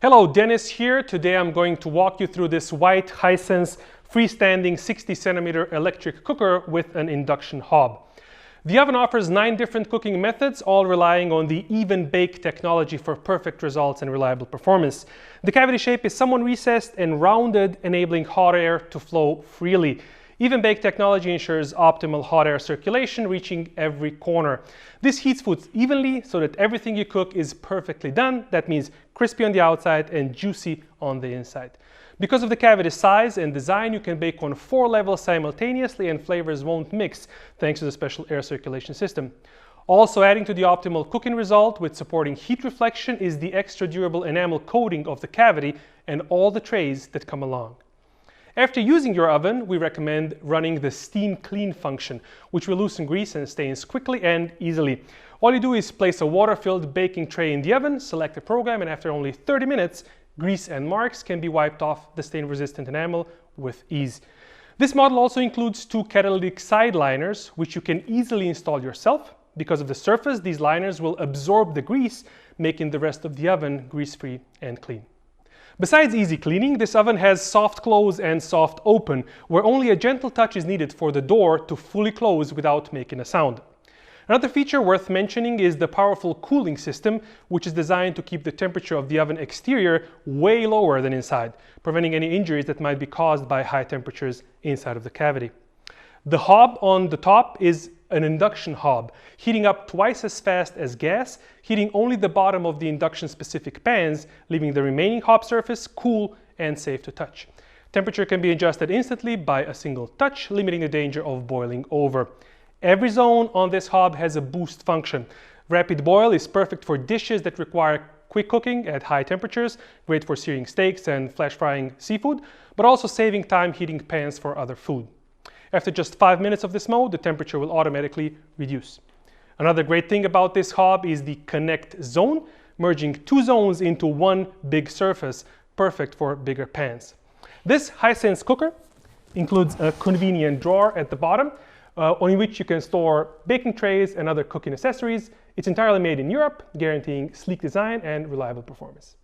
Hello, Dennis here. Today I'm going to walk you through this white Hisense Freestanding 60 centimeter electric cooker with an induction hob. The oven offers 9 different cooking methods, all relying on the even bake technology for perfect results and reliable performance. The cavity shape is somewhat recessed and rounded, enabling hot air to flow freely. Even bake technology ensures optimal hot air circulation, reaching every corner. This heats foods evenly so that everything you cook is perfectly done. That means crispy on the outside and juicy on the inside. Because of the cavity size and design, you can bake on 4 levels simultaneously and flavors won't mix thanks to the special air circulation system. Also adding to the optimal cooking result with supporting heat reflection is the extra durable enamel coating of the cavity and all the trays that come along. After using your oven, we recommend running the steam clean function, which will loosen grease and stains quickly and easily. All you do is place a water-filled baking tray in the oven, select a program, and after only 30 minutes, grease and marks can be wiped off the stain-resistant enamel with ease. This model also includes 2 Catalytic side liners, which you can easily install yourself. Because of the surface, these liners will absorb the grease, making the rest of the oven grease-free and clean. Besides easy cleaning, this oven has soft close and soft open, where only a gentle touch is needed for the door to fully close without making a sound. Another feature worth mentioning is the powerful cooling system, which is designed to keep the temperature of the oven exterior way lower than inside, preventing any injuries that might be caused by high temperatures inside of the cavity. The hob on the top is an induction hob, heating up twice as fast as gas, heating only the bottom of the induction-specific pans, leaving the remaining hob surface cool and safe to touch. Temperature can be adjusted instantly by a single touch, limiting the danger of boiling over. Every zone on this hob has a boost function. Rapid boil is perfect for dishes that require quick cooking at high temperatures, great for searing steaks and flash frying seafood, but also saving time heating pans for other food. After just 5 minutes of this mode, the temperature will automatically reduce. Another great thing about this hob is the connect zone, merging 2 zones into one big surface, perfect for bigger pans. This Hisense cooker includes a convenient drawer at the bottom, on which you can store baking trays and other cooking accessories. It's entirely made in Europe, guaranteeing sleek design and reliable performance.